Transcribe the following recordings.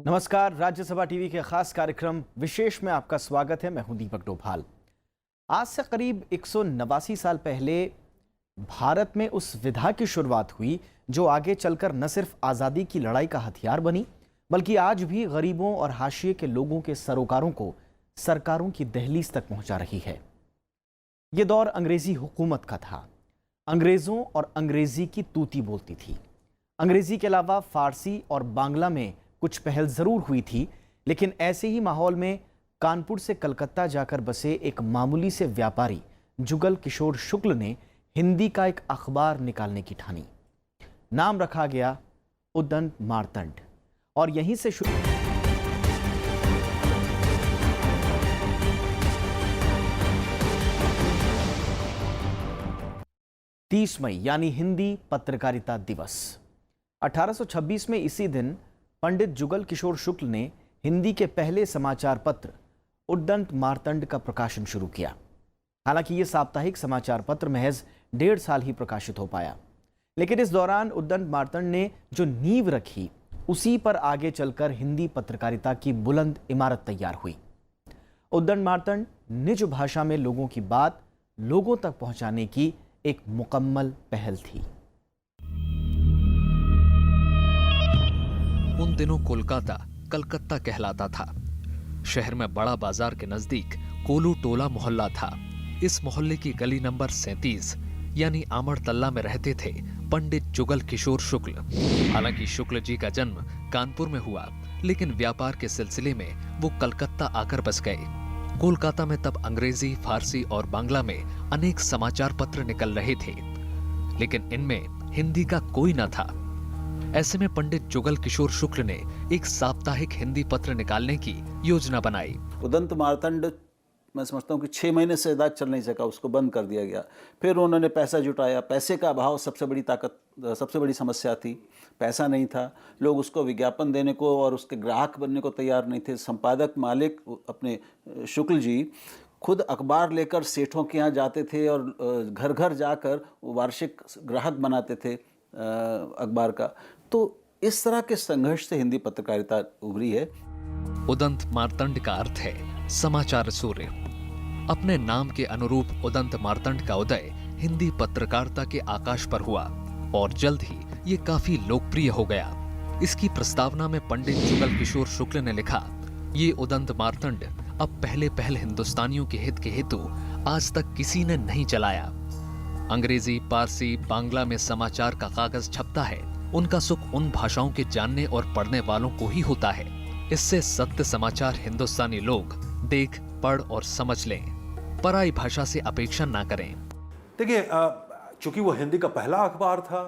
नमस्कार, राज्यसभा टीवी के खास कार्यक्रम विशेष में आपका स्वागत है। मैं हूं दीपक डोभाल। आज से करीब 189 साल पहले भारत में उस विधा की शुरुआत हुई जो आगे चलकर न सिर्फ आज़ादी की लड़ाई का हथियार बनी, बल्कि आज भी गरीबों और हाशिए के लोगों के सरोकारों को सरकारों की दहलीज तक पहुंचा रही है। ये दौर अंग्रेजी हुकूमत का था। अंग्रेज़ों और अंग्रेजी की तूती बोलती थी। अंग्रेजी के अलावा फारसी और बांग्ला में कुछ पहल जरूर हुई थी, लेकिन ऐसे ही माहौल में कानपुर से कलकत्ता जाकर बसे एक मामूली से व्यापारी जुगल किशोर शुक्ल ने हिंदी का एक अखबार निकालने की ठानी। नाम रखा गया उदंत मार्तंड, और यहीं से शुरू 30 मई यानी हिंदी पत्रकारिता दिवस 1826 में इसी दिन पंडित जुगल किशोर शुक्ल ने हिंदी के पहले समाचार पत्र उदंत मार्तंड का प्रकाशन शुरू किया। हालांकि यह साप्ताहिक समाचार पत्र महज 1.5 साल ही प्रकाशित हो पाया, लेकिन इस दौरान उदंत मार्तंड ने जो नींव रखी उसी पर आगे चलकर हिंदी पत्रकारिता की बुलंद इमारत तैयार हुई। उदंत मार्तंड निज भाषा में लोगों की बात लोगों तक पहुंचाने की एक मुकम्मल पहल थी। उन दिनों कोलकाता कलकत्ता कहलाता था। शहर में बड़ा बाजार के नजदीक कोलू टोला मोहल्ला था। इस मोहल्ले की गली नंबर 37 यानी आमड़ तल्ला में रहते थे पंडित जुगल किशोर शुक्ल। हालांकि शुक्ल जी का जन्म कानपुर में हुआ, लेकिन व्यापार के सिलसिले में वो कलकत्ता आकर बस गए। कोलकाता में तब अंग्रेजी, फारसी और बांग्ला में अनेक समाचार पत्र निकल रहे थे, लेकिन इनमें हिंदी का कोई न था। ऐसे में पंडित जुगल किशोर शुक्ल ने एक साप्ताहिक हिंदी पत्र निकालने की योजना बनाई। उदंत मार्तंड मैं समझता हूँ कि 6 महीने से ज़्यादा चल नहीं सका, उसको बंद कर दिया गया। फिर उन्होंने पैसा जुटाया। पैसे का अभाव सबसे बड़ी समस्या थी। पैसा नहीं था, लोग उसको विज्ञापन देने को और उसके ग्राहक बनने को तैयार नहीं थे। संपादक मालिक अपने शुक्ल जी खुद अखबार लेकर सेठों के यहाँ जाते थे और घर घर जाकर वार्षिक ग्राहक बनाते थे अखबार का। तो इस तरह के संघर्ष से हिंदी पत्रकारिता उभरी है। उदंत मार्तंड का अर्थ है समाचार सूर्य। अपने नाम के अनुरूप उदंत मार्तंड का उदय हिंदी पत्रकारिता के आकाश पर हुआ और जल्द ही ये काफी लोकप्रिय हो गया। इसकी प्रस्तावना में पंडित जुगल किशोर शुक्ल ने लिखा, ये उदंत मार्तंड अब पहले हिंदुस्तानियों के हित के हेतु आज तक किसी ने नहीं चलाया। अंग्रेजी, पारसी, बांग्ला में समाचार का कागज छपता है। उनका सुख उन भाषाओं के जानने और पढ़ने वालों को ही होता है। इससे सत्य समाचार हिंदुस्तानी लोग देख, पढ़ और समझ लें, पराई भाषा से अपेक्षा ना करें। देखिए, चूंकि वो हिंदी का पहला अखबार था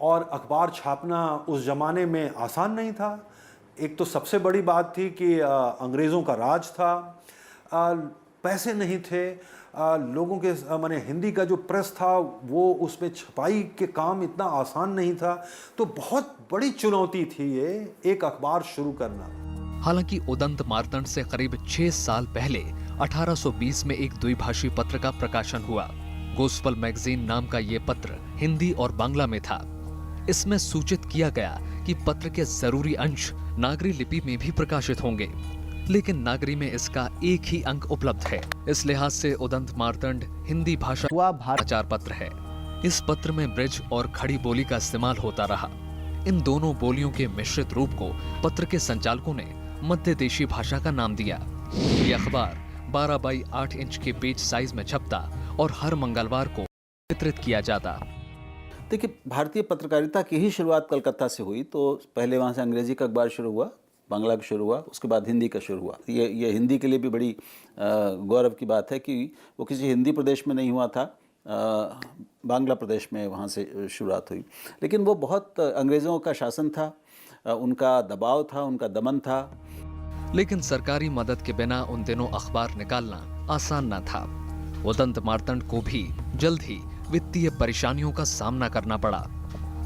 और अखबार छापना उस जमाने में आसान नहीं था। एक तो सबसे बड़ी बात थी कि अंग्रेज़ों का राज था, पैसे नहीं थे, लोगों के माने हिंदी का जो प्रेस था वो उसमें छपाई के काम इतना आसान नहीं था। तो बहुत बड़ी चुनौती थी ये एक अखबार शुरू करना। हालांकि उदंत मार्तंड से करीब 6 साल पहले 1820 में एक द्विभाषी पत्र का प्रकाशन हुआ। गोस्पल मैगजीन नाम का ये पत्र हिंदी और बांग्ला में था। इसमें सूचित किया गया कि पत्र के जरूरी अंश नागरी लिपि में भी प्रकाशित होंगे, लेकिन नागरी में इसका एक ही अंक उपलब्ध है। इस लिहाज से उदंत मार्तंड हिंदी भाषा समाचार पत्र है। इस पत्र में ब्रिज और खड़ी बोली का इस्तेमाल होता रहा। इन दोनों बोलियों के मिश्रित रूप को पत्र के संचालकों ने मध्य देशी भाषा का नाम दिया। यह अखबार 12 बाई 8 इंच के पेज साइज में छपता और हर मंगलवार को वितरित किया जाता। देखिए, भारतीय पत्रकारिता की ही शुरुआत कलकत्ता से हुई। तो पहले वहाँ से अंग्रेजी का अखबार शुरू हुआ, बांग्ला का शुरू हुआ, उसके बाद हिंदी का शुरू हुआ। ये हिंदी के लिए भी बड़ी गौरव की बात है कि वो किसी हिंदी प्रदेश में नहीं हुआ था, बांग्ला प्रदेश में वहाँ से शुरुआत हुई। लेकिन वो बहुत अंग्रेज़ों का शासन था, उनका दबाव था, उनका दमन था। लेकिन सरकारी मदद के बिना उन दिनों अखबार निकालना आसान न था। उदंत मार्तंड को भी जल्द ही वित्तीय परेशानियों का सामना करना पड़ा।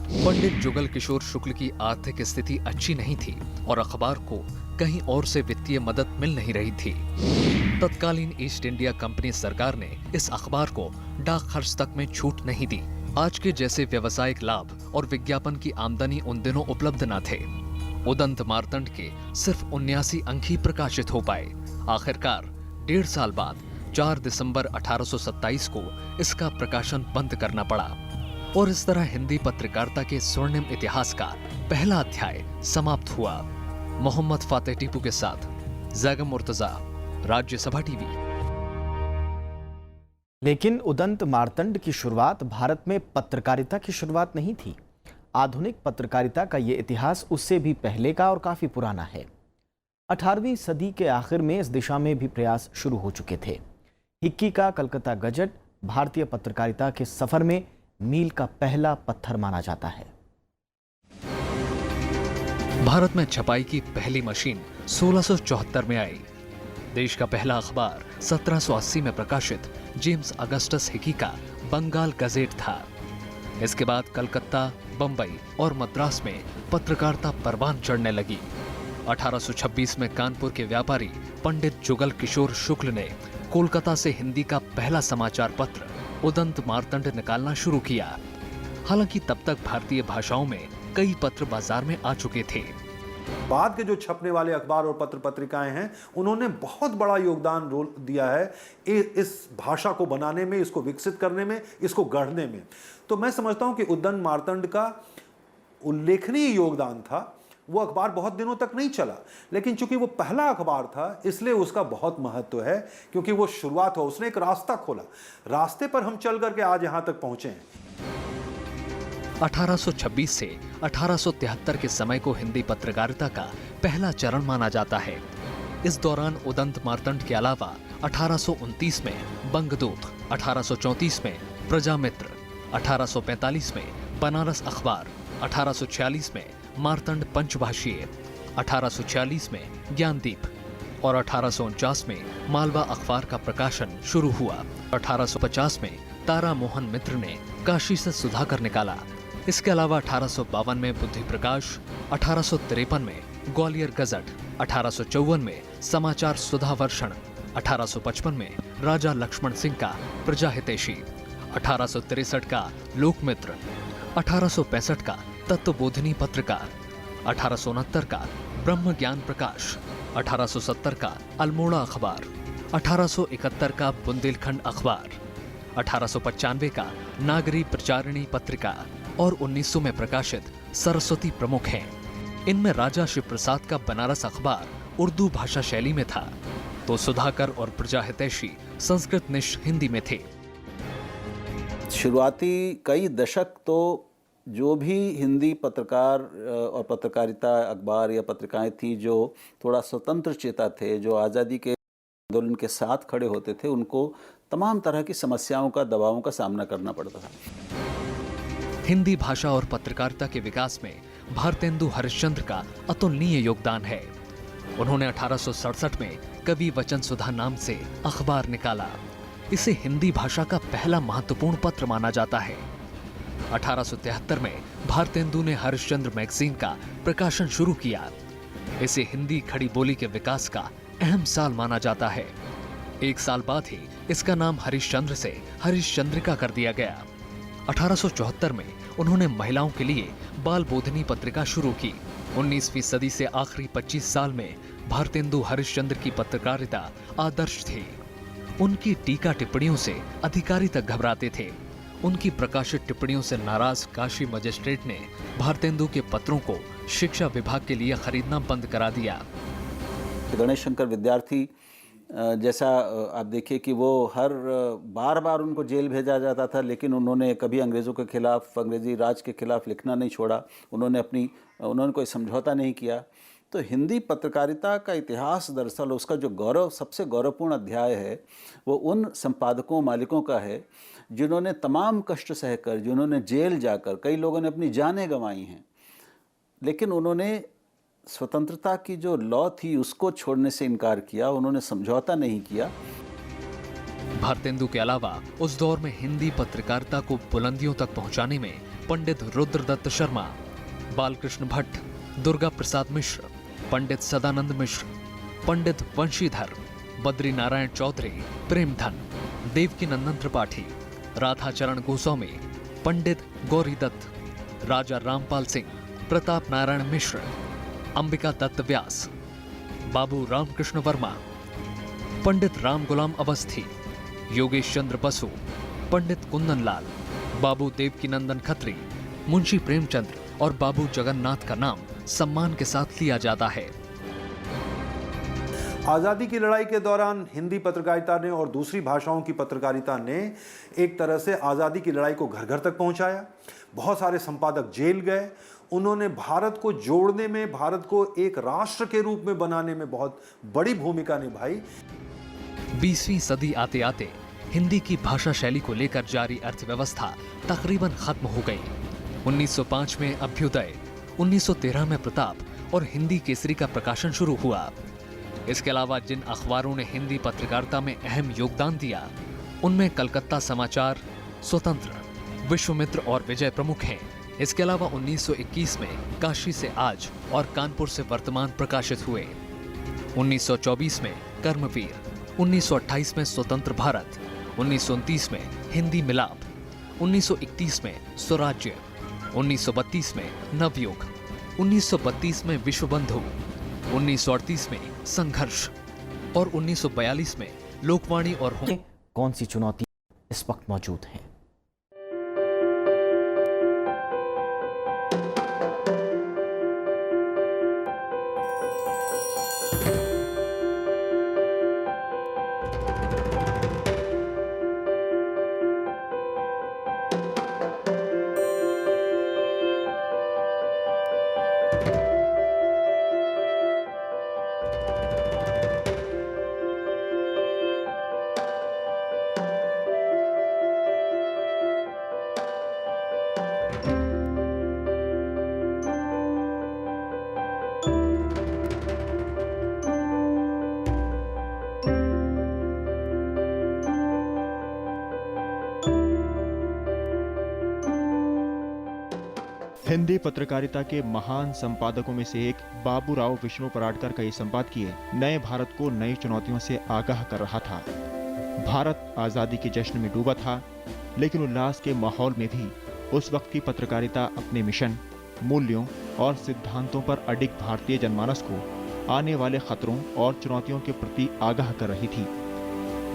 पंडित जुगल किशोर शुक्ल की आर्थिक स्थिति अच्छी नहीं थी और अखबार को कहीं और से वित्तीय मदद मिल नहीं रही थी। तत्कालीन ईस्ट इंडिया कंपनी सरकार ने इस अखबार को डाक खर्च तक में छूट नहीं दी। आज के जैसे व्यवसायिक लाभ और विज्ञापन की आमदनी उन दिनों उपलब्ध न थे। उदंत मार्तंड के सिर्फ 79 अंक ही प्रकाशित हो पाए। आखिरकार 1.5 साल बाद 4 दिसंबर 1827 को इसका प्रकाशन बंद करना पड़ा और इस तरह हिंदी पत्रकारिता के स्वर्णिम इतिहास का पहला अध्याय समाप्त हुआ। मोहम्मद फातेह टीपू के साथ जैगम मुर्तजा, राज्यसभा टीवी। लेकिन उदंत मार्तंड की शुरुआत भारत में पत्रकारिता की शुरुआत नहीं थी। आधुनिक पत्रकारिता का ये इतिहास उससे भी पहले का और काफी पुराना है। 18वीं सदी के आखिर में इस दिशा में भी प्रयास शुरू हो चुके थे। हिक्की का कलकत्ता गजट भारतीय पत्रकारिता के सफर में मील का पहला पत्थर माना जाता है। भारत में छपाई की पहली मशीन 1674 में आई। देश का पहला अखबार 1780 में प्रकाशित जेम्स अगस्टस हिकी का बंगाल गजेट था। इसके बाद कलकत्ता, बंबई और मद्रास में पत्रकारिता परवान चढ़ने लगी। 1826 में कानपुर के व्यापारी पंडित जुगल किशोर शुक्ल ने कोलकाता से हिंदी का पहला समाचार पत्र उदंत मार्तंड निकालना शुरू किया। हालांकि तब तक भारतीय भाषाओं में कई पत्र बाजार में आ चुके थे। बाद के जो छपने वाले अखबार और पत्र पत्रिकाएं हैं, उन्होंने बहुत बड़ा योगदान रोल दिया है इस भाषा को बनाने में, इसको विकसित करने में, इसको गढ़ने में। तो मैं समझता हूं कि उदंत मार्तंड का उल्लेखनीय योगदान था। वो अखबार बहुत दिनों तक नहीं चला, लेकिन चूंकि वो पहला अखबार था इसलिए उसका बहुत महत्व है, क्योंकि वो शुरुआत हो, उसने एक रास्ता खोला। रास्ते पर हम चल करके आज यहां तक पहुंचे हैं। 1826 से 1873 के समय को हिंदी पत्रकारिता का पहला चरण माना जाता है। इस दौरान उदंत मार्तंड के अलावा 1829 में बंगदूत, 1834 में प्रजामित्र, 1845 में बनारस अखबार, 1846 में मार्तंड पंचभाषीय, 1846 में ज्ञानदीप और 1849 में मालवा अखबार का प्रकाशन शुरू हुआ। 1850 में तारा मोहन मित्र ने काशी से सुधाकर निकाला। इसके अलावा 1852 में बुद्धि प्रकाश, 1853 में ग्वालियर गजट, 1854 में समाचार सुधावर्षण, 1855 में राजा लक्ष्मण सिंह का प्रजाहितैषी, 1863 का लोकमित्र, 1865 का तत्वबोधिनी पत्रिका, 1869 का ब्रह्म ज्ञान प्रकाश, 1870 का अल्मोड़ा अखबार, 1871 का बुंदेलखंड अखबार, 1895 का नागरी प्रचारिणी पत्रिका और 1900 में प्रकाशित सरस्वती प्रमुख हैं। इनमें राजा शिव प्रसाद का बनारस अखबार उर्दू भाषा शैली में था, तो सुधाकर और प्रजाहितैषी संस्कृत निश हिंदी में थे। शुरुआती कई दशक तो जो भी हिंदी पत्रकार और पत्रकारिता अखबार या पत्रिकाएं थी जो थोड़ा स्वतंत्र चेता थे, जो आज़ादी के आंदोलन के साथ खड़े होते थे, उनको तमाम तरह की समस्याओं का, दबावों का सामना करना पड़ता था। हिंदी भाषा और पत्रकारिता के विकास में भारतेंदु हरिश्चंद्र का अतुलनीय योगदान है। उन्होंने 1867 में कवि वचन सुधा नाम से अखबार निकाला। इसे हिंदी भाषा का पहला महत्वपूर्ण पत्र माना जाता है। 1873 में भारतेंदु ने हरिश्चंद्र मैगजीन का प्रकाशन शुरू किया। इसे हिंदी खड़ी बोली के विकास का अहम साल माना जाता है। एक साल बाद ही इसका नाम हरिश्चंद्र से हरिश्चंद्रिका कर दिया गया। 1874 में उन्होंने महिलाओं के लिए बाल बोधनी पत्रिका शुरू की। 19वीं सदी से आखिरी 25 साल में भारतेंदु हरिश्चंद्र की पत्रकारिता आदर्श थी। उनकी टीका टिप्पणियों से अधिकारी तक घबराते थे। उनकी प्रकाशित टिप्पणियों से नाराज काशी मजिस्ट्रेट ने भारतेंदु के पत्रों को शिक्षा विभाग के लिए खरीदना बंद करा दिया। गणेश शंकर विद्यार्थी जैसा आप देखिए कि वो हर बार बार उनको जेल भेजा जाता था, लेकिन उन्होंने कभी अंग्रेज़ों के खिलाफ, अंग्रेज़ी राज के खिलाफ लिखना नहीं छोड़ा। उन्होंने कोई समझौता नहीं किया। तो हिंदी पत्रकारिता का इतिहास दरअसल उसका जो सबसे गौरवपूर्ण अध्याय है वो उन संपादकों, मालिकों का है जिन्होंने तमाम कष्ट सहकर, जिन्होंने जेल जाकर, कई लोगों ने अपनी जानें गंवाई हैं, लेकिन उन्होंने स्वतंत्रता की जो लॉ थी उसको छोड़ने से इनकार किया। उन्होंने समझौता नहीं किया। भारतेंदु के अलावा उस दौर में हिंदी पत्रकारिता को बुलंदियों तक पहुंचाने में पंडित रुद्रदत्त शर्मा, बालकृष्ण भट्ट, दुर्गा प्रसाद मिश्र, पंडित सदानंद मिश्र, पंडित वंशीधर, बद्री नारायण चौधरी, प्रेमधन, देवकी नंदन त्रिपाठी, राधाचरण गोस्वामी, पंडित गौरीदत्त, राजा रामपाल सिंह, प्रताप नारायण मिश्र, अंबिका दत्त व्यास, बाबू रामकृष्ण वर्मा, पंडित राम गुलाम अवस्थी, योगेश चंद्र बसु, पंडित कुंदन लाल, बाबू देवकीनंदन खत्री, मुंशी प्रेमचंद्र और बाबू जगन्नाथ का नाम सम्मान के साथ लिया जाता है। आज़ादी की लड़ाई के दौरान हिंदी पत्रकारिता ने और दूसरी भाषाओं की पत्रकारिता ने एक तरह से आज़ादी की लड़ाई को घर घर तक पहुंचाया। बहुत सारे संपादक जेल गए। उन्होंने भारत को जोड़ने में, भारत को एक राष्ट्र के रूप में बनाने में बहुत बड़ी भूमिका निभाई। 20वीं सदी आते आते हिंदी की भाषा शैली को लेकर जारी अर्थव्यवस्था तकरीबन खत्म हो गई। 1905 में अभ्युदय, 1913 में प्रताप और हिंदी केसरी का प्रकाशन शुरू हुआ। इसके अलावा जिन अखबारों ने हिंदी पत्रकारिता में अहम योगदान दिया, उनमें कलकत्ता समाचार, स्वतंत्र, विश्वमित्र और विजय प्रमुख हैं। इसके अलावा 1921 में काशी से आज और कानपुर से वर्तमान प्रकाशित हुए। 1924 में कर्मवीर, 1928 में स्वतंत्र भारत, 1929 में हिंदी मिलाप, 1931 में स्वराज्य, 1932 में नवयुग, 1932 में विश्वबंधु, 1938 में संघर्ष और 1942 में लोकवाणी और कौन सी चुनौती इस वक्त मौजूद हैं? हिंदी पत्रकारिता के महान संपादकों में से एक बाबूराव विष्णु पराडकर का ये संपादकीय नए भारत को नई चुनौतियों से आगाह कर रहा था। भारत आज़ादी के जश्न में डूबा था, लेकिन उल्लास के माहौल में भी उस वक्त की पत्रकारिता अपने मिशन, मूल्यों और सिद्धांतों पर अडिग भारतीय जनमानस को आने वाले खतरों और चुनौतियों के प्रति आगाह कर रही थी।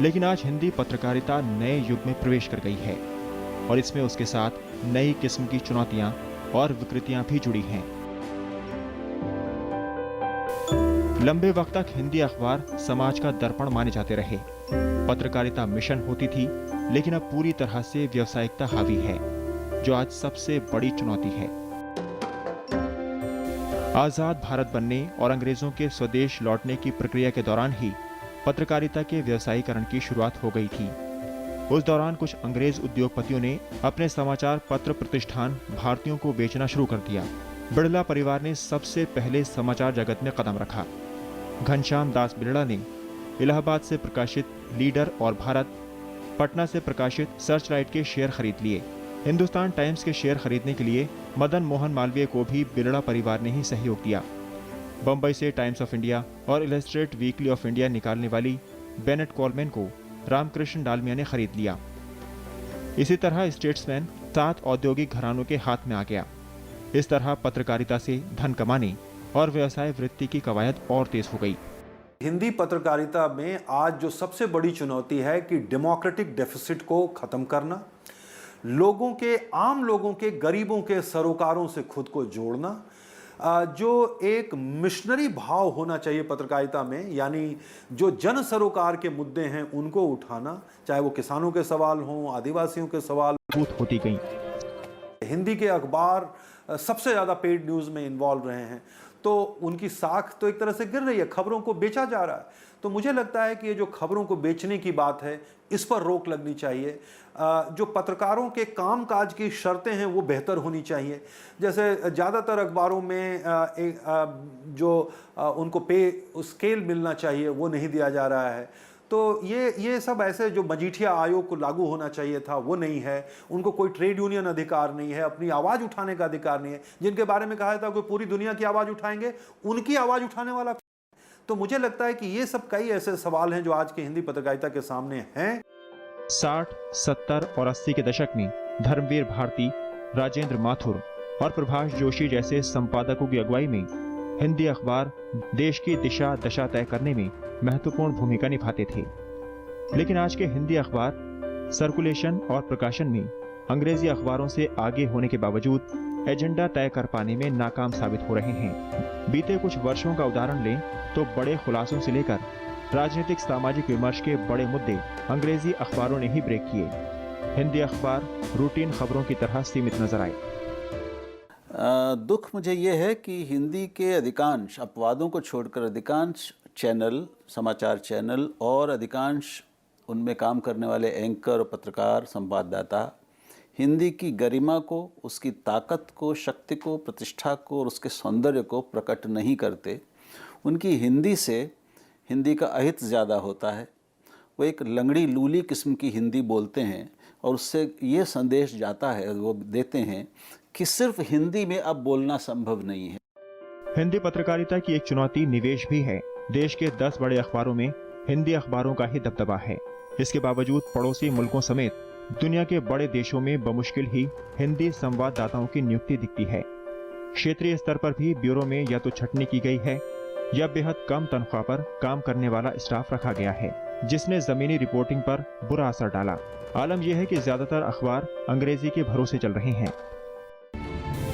लेकिन आज हिंदी पत्रकारिता नए युग में प्रवेश कर गई है और इसमें उसके साथ नई किस्म की चुनौतियां और विकृतियां भी जुड़ी हैं। लंबे वक्त तक हिंदी अखबार समाज का दर्पण माने जाते रहे। पत्रकारिता मिशन होती थी, लेकिन अब पूरी तरह से व्यावसायिकता हावी है, जो आज सबसे बड़ी चुनौती है। आजाद भारत बनने और अंग्रेजों के स्वदेश लौटने की प्रक्रिया के दौरान ही पत्रकारिता के व्यवसायीकरण की शुरुआत हो गई थी। उस दौरान कुछ अंग्रेज उद्योगपतियों ने अपने समाचार पत्र प्रतिष्ठान भारतीयों को बेचना शुरू कर दिया। बिड़ला परिवार ने सबसे पहले समाचार जगत में कदम रखा। घनश्याम दास बिड़ला ने इलाहाबाद से प्रकाशित लीडर और भारत, पटना से प्रकाशित सर्चलाइट के शेयर खरीद लिए। हिंदुस्तान टाइम्स के शेयर खरीदने के लिए मदन मोहन मालवीय को भी बिड़ला परिवार ने ही सहयोग दिया। बम्बई से टाइम्स ऑफ इंडिया और इलस्ट्रेट वीकली ऑफ इंडिया निकालने वाली बेनेट कॉलमैन को रामकृष्ण डालमिया ने खरीद लिया। इसी तरह स्टेट्समैन 7 औद्योगिक घरानों के हाथ में आ गया। इस तरह पत्रकारिता से धन कमाने और व्यवसाय वृत्ति की कवायद और तेज हो गई। हिंदी पत्रकारिता में आज जो सबसे बड़ी चुनौती है कि डेमोक्रेटिक डेफिसिट को खत्म करना, लोगों के, आम लोगों के, गरीबों के सरोकारों से खुद को जोड़ना, जो एक मिशनरी भाव होना चाहिए पत्रकारिता में, यानी जो जन सरोकार के मुद्दे हैं उनको उठाना, चाहे वो किसानों के सवाल हों, आदिवासियों के सवाल होती गई। हिंदी के अखबार सबसे ज़्यादा पेड न्यूज़ में इन्वॉल्व रहे हैं, तो उनकी साख तो एक तरह से गिर रही है, खबरों को बेचा जा रहा है। तो मुझे लगता है कि ये जो खबरों को बेचने की बात है, इस पर रोक लगनी चाहिए। जो पत्रकारों के कामकाज की शर्तें हैं वो बेहतर होनी चाहिए। जैसे ज़्यादातर अखबारों में जो उनको पे स्केल मिलना चाहिए वो नहीं दिया जा रहा है। तो ये सब ऐसे जो मजीठिया आयोग को लागू होना चाहिए था वो नहीं है। उनको कोई ट्रेड यूनियन अधिकार नहीं है, अपनी आवाज़ उठाने का अधिकार नहीं है। जिनके बारे में कहा था कि पूरी दुनिया की आवाज़ उठाएंगे, उनकी आवाज़ उठाने वाला। तो मुझे लगता है कि ये सब कई ऐसे सवाल हैं जो आज की हिंदी पत्रकारिता के सामने हैं। 60, 70 और 80 के दशक में धर्मवीर भारती, राजेंद्र माथुर और प्रभाष जोशी जैसे संपादकों की अगुवाई में हिंदी अखबार देश की दिशा दशा तय करने में महत्वपूर्ण भूमिका निभाते थे। लेकिन आज के हिंदी अखबार सर्कुलेशन और प्रकाशन में अंग्रेजी अखबारों से आगे होने के बावजूद एजेंडा तय कर पाने में नाकाम साबित हो रहे हैं। बीते कुछ वर्षों का उदाहरण लें तो बड़े खुलासों से लेकर राजनीतिक सामाजिक विमर्श के बड़े मुद्दे अंग्रेजी अखबारों ने ही ब्रेक किए। हिंदी अखबार रूटीन खबरों की तरह सीमित नजर आए। दुख मुझे ये है कि हिंदी के अधिकांश अपवादों को छोड़कर अधिकांश चैनल, समाचार चैनल और अधिकांश उनमें काम करने वाले एंकर और पत्रकार, संवाददाता हिंदी की गरिमा को, उसकी ताकत को, शक्ति को, प्रतिष्ठा को और उसके सौंदर्य को प्रकट नहीं करते। उनकी हिंदी से हिंदी का अहित ज़्यादा होता है। वो एक लंगड़ी लूली किस्म की हिंदी बोलते हैं और उससे ये संदेश जाता है, वो देते हैं कि सिर्फ हिंदी में अब बोलना संभव नहीं है। हिंदी पत्रकारिता की एक चुनौती निवेश भी है। देश के 10 बड़े अखबारों में हिंदी अखबारों का ही दबदबा है। इसके बावजूद पड़ोसी मुल्कों समेत दुनिया के बड़े देशों में बमुश्किल ही हिंदी संवाददाताओं की नियुक्ति दिखती है। क्षेत्रीय स्तर पर भी ब्यूरो में या तो छटनी की गई है या बेहद कम तनख्वाह पर काम करने वाला स्टाफ रखा गया है, जिसने जमीनी रिपोर्टिंग पर बुरा असर डाला। आलम यह है कि ज्यादातर अखबार अंग्रेजी के भरोसे चल रहे हैं।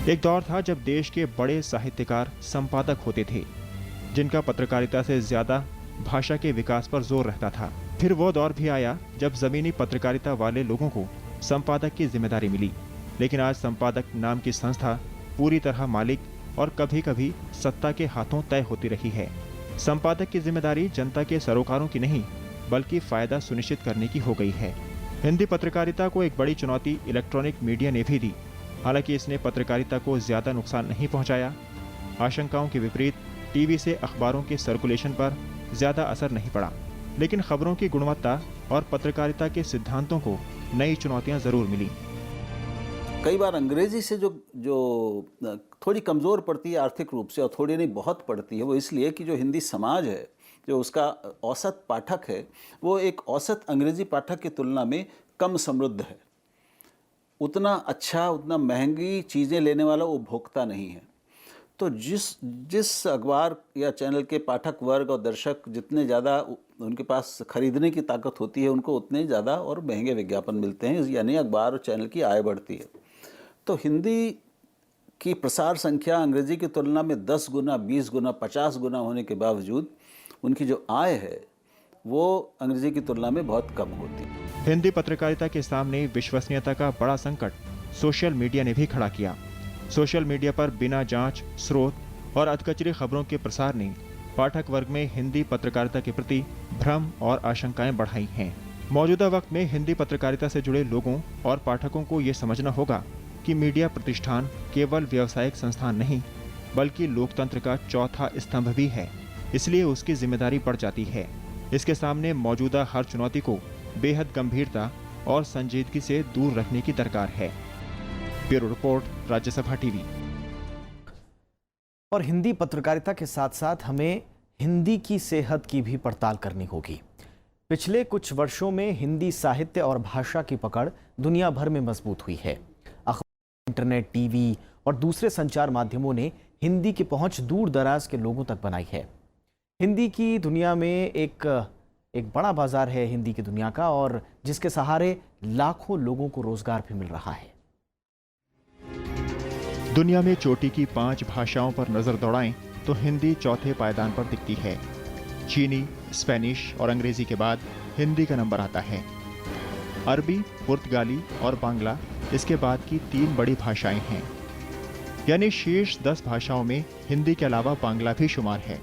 एक दौर था जब देश के बड़े साहित्यकार संपादक होते थे, जिनका पत्रकारिता से ज्यादा भाषा के विकास पर जोर रहता था। फिर वो दौर भी आया जब जमीनी पत्रकारिता वाले लोगों को संपादक की जिम्मेदारी मिली। लेकिन आज संपादक नाम की संस्था पूरी तरह मालिक और कभी कभी सत्ता के हाथों तय होती रही है। संपादक की जिम्मेदारी जनता के सरोकारों की नहीं, बल्कि फायदा सुनिश्चित करने की हो गई है। हिंदी पत्रकारिता को एक बड़ी चुनौती इलेक्ट्रॉनिक मीडिया ने भी दी। हालांकि इसने पत्रकारिता को ज्यादा नुकसान नहीं पहुंचाया। आशंकाओं के विपरीत टीवी से अखबारों के सर्कुलेशन पर ज्यादा असर नहीं पड़ा, लेकिन खबरों की गुणवत्ता और पत्रकारिता के सिद्धांतों को नई चुनौतियां जरूर मिली। कई बार अंग्रेजी से जो थोड़ी कमज़ोर पड़ती है आर्थिक रूप से, और थोड़ी नहीं बहुत पड़ती है, वो इसलिए कि जो हिंदी समाज है, जो उसका औसत पाठक है, वो एक औसत अंग्रेजी पाठक की तुलना में कम समृद्ध है। उतना अच्छा, उतना महंगी चीज़ें लेने वाला उपभोक्ता नहीं है। तो जिस अखबार या चैनल के पाठक वर्ग और दर्शक जितने ज़्यादा उनके पास खरीदने की ताकत होती है, उनको उतने ज़्यादा और महंगे विज्ञापन मिलते हैं, यानी अखबार और चैनल की आय बढ़ती है। तो हिंदी की प्रसार संख्या अंग्रेजी की तुलना में 10 गुना, 20 गुना, 50 गुना होने के बावजूद उनकी जो आय है वो अंग्रेजी की तुलना में बहुत कम होती है। हिंदी पत्रकारिता के सामने विश्वसनीयता का बड़ा संकट सोशल मीडिया ने भी खड़ा किया। सोशल मीडिया पर बिना जांच, स्रोत और अधकचरी खबरों के प्रसार ने पाठक वर्ग में हिंदी पत्रकारिता के प्रति भ्रम और आशंकाएं बढ़ाई हैं। मौजूदा वक्त में हिंदी पत्रकारिता से जुड़े लोगों और पाठकों को ये समझना होगा कि मीडिया प्रतिष्ठान केवल व्यावसायिक संस्थान नहीं, बल्कि लोकतंत्र का चौथा स्तंभ भी है। इसलिए उसकी जिम्मेदारी बढ़ जाती है। इसके सामने मौजूदा हर चुनौती को बेहद गंभीरता और संजीदगी से दूर रखने की दरकार है। Bureau report, Rajya Sabha TV. और हिंदी पत्रकारिता के साथ साथ हमें हिंदी की सेहत की भी पड़ताल करनी होगी। पिछले कुछ वर्षों में हिंदी साहित्य और भाषा की पकड़ दुनिया भर में मजबूत हुई है। अखबार, इंटरनेट, टीवी और दूसरे संचार माध्यमों ने हिंदी की पहुंच दूर दराज के लोगों तक बनाई है। हिंदी की दुनिया में एक बड़ा बाजार है हिंदी की दुनिया का, और जिसके सहारे लाखों लोगों को रोजगार भी मिल रहा है। दुनिया में चोटी की 5 भाषाओं पर नजर दौड़ाएं तो हिंदी चौथे पायदान पर दिखती है। चीनी, स्पेनिश और अंग्रेजी के बाद हिंदी का नंबर आता है। अरबी, पुर्तगाली और बांग्ला इसके बाद की 3 बड़ी भाषाएं हैं। यानी शीर्ष 10 भाषाओं में हिंदी के अलावा बांग्ला भी शुमार है।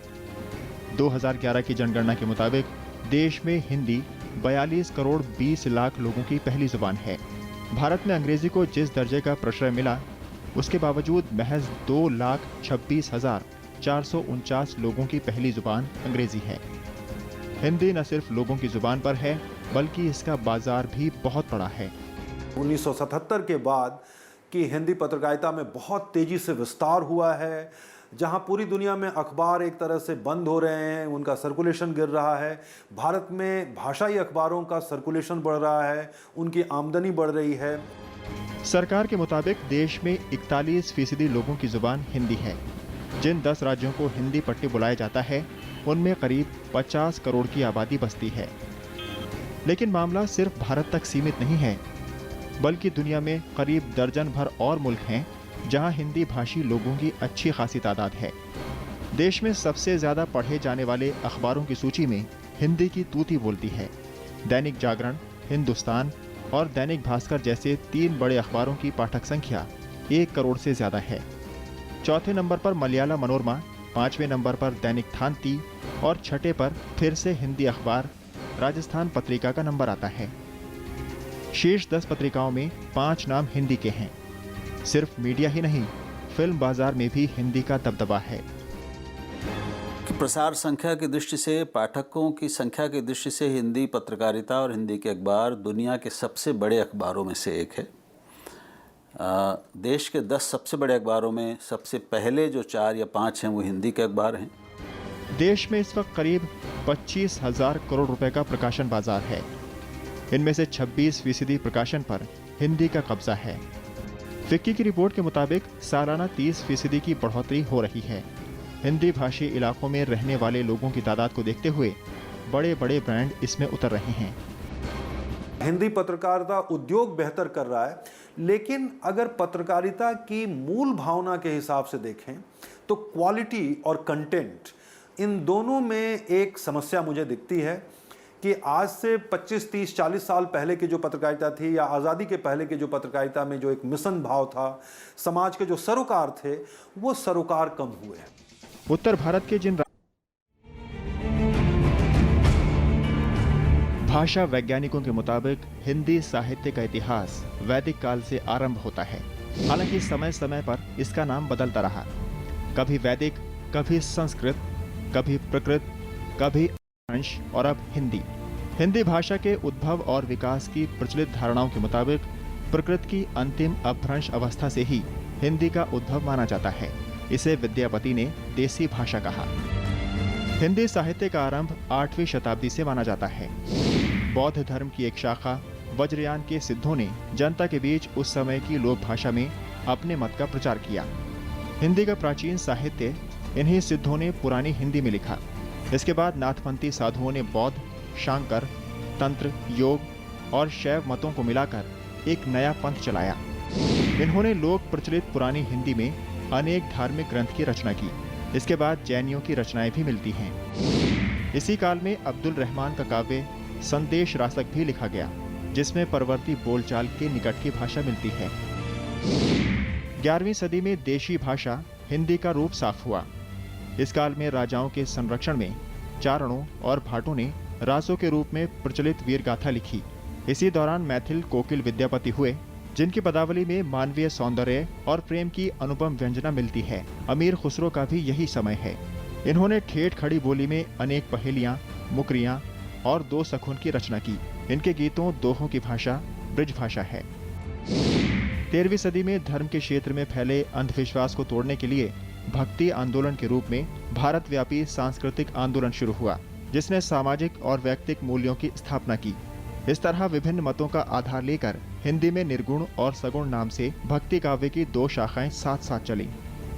2011 की जनगणना के मुताबिक देश में हिंदी 42 करोड़ 20 लाख लोगों की पहली जुबान है। भारत में अंग्रेजी को जिस दर्जे का प्रश्रय मिला, उसके बावजूद महज 2,26,449 लोगों की पहली जुबान अंग्रेजी है। हिंदी न सिर्फ लोगों की जुबान पर है, बल्कि इसका बाजार भी बहुत बड़ा है। 1977 के बाद की हिंदी पत्रकारिता में बहुत तेजी से विस्तार हुआ है, जहां पूरी दुनिया में अखबार एक तरह से बंद हो रहे हैं, उनका सर्कुलेशन गिर रहा है। भारत में भाषाई अखबारों का सर्कुलेशन बढ़ रहा है, उनकी आमदनी बढ़ रही है। सरकार के मुताबिक देश में 41% लोगों की जुबान हिंदी है। जिन 10 राज्यों को हिंदी पट्टी बुलाया जाता है, उनमें करीब 50 करोड़ की आबादी बसती है। लेकिन मामला सिर्फ भारत तक सीमित नहीं है, बल्कि दुनिया में करीब दर्जन भर और मुल्क हैं जहां हिंदी भाषी लोगों की अच्छी खासी तादाद है। देश में सबसे ज़्यादा पढ़े जाने वाले अखबारों की सूची में हिंदी की तूती बोलती है। दैनिक जागरण, हिंदुस्तान और दैनिक भास्कर जैसे 3 बड़े अखबारों की पाठक संख्या 1 करोड़ से ज़्यादा है। चौथे नंबर पर मलयाला मनोरमा, 5वें नंबर पर दैनिक थांती और छठे पर फिर से हिंदी अखबार राजस्थान पत्रिका का नंबर आता है। शीर्ष 10 पत्रिकाओं में 5 नाम हिंदी के हैं। सिर्फ मीडिया ही नहीं, फिल्म बाजार में भी हिंदी का दबदबा है। कि प्रसार संख्या की दृष्टि से, पाठकों की संख्या की दृष्टि से हिंदी पत्रकारिता और हिंदी के अखबार दुनिया के सबसे बड़े अखबारों में से एक है। देश के 10 सबसे बड़े अखबारों में सबसे पहले जो 4 या 5 हैं वो हिंदी के अखबार हैं। देश में इस वक्त करीब 25,000 करोड़ रुपए का प्रकाशन बाजार है। इनमें से 26% प्रकाशन पर हिंदी का कब्जा है। फिक्की की रिपोर्ट के मुताबिक सालाना 30% की बढ़ोतरी हो रही है। हिंदी भाषी इलाकों में रहने वाले लोगों की तादाद को देखते हुए बड़े बड़े ब्रांड इसमें उतर रहे हैं। हिंदी पत्रकारिता उद्योग बेहतर कर रहा है, लेकिन अगर पत्रकारिता की मूल भावना के हिसाब से देखें तो क्वालिटी और कंटेंट, इन दोनों में एक समस्या मुझे दिखती है कि आज से 25, 30, 40 साल पहले की जो पत्रकारिता थी या आज़ादी के पहले की जो पत्रकारिता में जो एक मिशन भाव था, समाज के जो सरोकार थे, वो सरोकार कम हुए हैं। उत्तर भारत के जिन भाषा वैज्ञानिकों के मुताबिक हिंदी साहित्य का इतिहास वैदिक काल से आरंभ होता है। हालांकि समय समय पर इसका नाम बदलता रहा, कभी वैदिक, कभी संस्कृत, कभी प्रकृत, कभी अपभ्रंश और अब हिंदी। हिंदी भाषा के उद्भव और विकास की प्रचलित धारणाओं के मुताबिक प्रकृत की अंतिम अपभ्रंश अवस्था से ही हिंदी का उद्भव माना जाता है। इसे विद्यापति ने देसी भाषा कहा। हिंदी साहित्य का आरंभ 8वीं शताब्दी से माना जाता है। बौद्ध धर्म की एक शाखा वज्रयान के सिद्धों ने जनता के बीच उस समय की लोक भाषा में अपने मत का प्रचार किया। हिंदी का प्राचीन साहित्य इन्हीं सिद्धों ने पुरानी हिंदी में लिखा। इसके बाद नाथपंथी साधुओं ने बौद्ध, शांकर, तंत्र, योग और शैव मतों को मिलाकर एक नया पंथ चलाया। इन्होंने लोक प्रचलित पुरानी हिंदी में अनेक धार्मिक ग्रंथ की रचना की। इसके बाद जैनियों की रचनाएं भी मिलती हैं। इसी काल में अब्दुल रहमान का काव्य संदेश रासक भी लिखा गया, जिसमें परवर्ती बोलचाल के निकट की भाषा मिलती है। 11वीं सदी में देशी भाषा हिंदी का रूप साफ हुआ। इस काल में राजाओं के संरक्षण में चारणों और भाटों ने रासों के रूप में प्रचलित वीर गाथा लिखी। इसी दौरान मैथिल कोकिल विद्यापति हुए, जिनकी पदावली में मानवीय सौंदर्य और प्रेम की अनुपम व्यंजना मिलती है। अमीर खुसरो का भी यही समय है। इन्होंने ठेठ खड़ी बोली में अनेक पहेलियां, मुकरियां और दो सखुन की रचना की। इनके गीतों दोहों की भाषा ब्रिज भाषा है। 13वीं सदी में धर्म के क्षेत्र में फैले अंधविश्वास को तोड़ने के लिए भक्ति आंदोलन के रूप में भारत व्यापी सांस्कृतिक आंदोलन शुरू हुआ, जिसने सामाजिक और व्यक्तिक मूल्यों की स्थापना की। इस तरह विभिन्न मतों का आधार लेकर हिंदी में निर्गुण और सगुण नाम से भक्ति काव्य की 2 शाखाएं साथ साथ चली।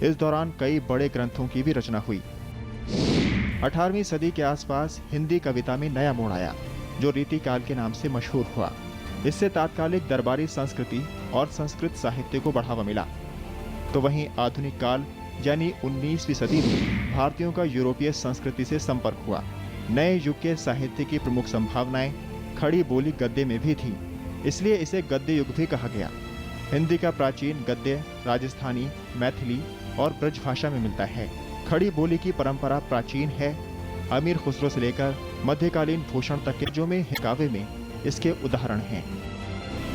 इस दौरान कई बड़े ग्रंथों की भी रचना हुई। 18वीं सदी के आसपास हिंदी कविता में नया मोड़ आया, जो रीति काल के नाम से मशहूर हुआ। इससे तात्कालिक दरबारी संस्कृति और संस्कृत साहित्य को बढ़ावा मिला। तो वहीं आधुनिक काल यानी 19वीं सदी में भारतीयों का यूरोपीय संस्कृति से संपर्क हुआ। नए युग के साहित्य की प्रमुख संभावनाएं खड़ी बोली गद्य में भी थी, इसलिए इसे गद्य युग भी कहा गया। हिंदी का प्राचीन गद्य राजस्थानी, मैथिली और ब्रज भाषा में मिलता है। खड़ी बोली की परंपरा प्राचीन है। अमीर खुसरो से लेकर मध्यकालीन भूषण तक के जो में काव्य में इसके उदाहरण हैं।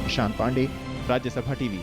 शांत पांडे, राज्यसभा टीवी।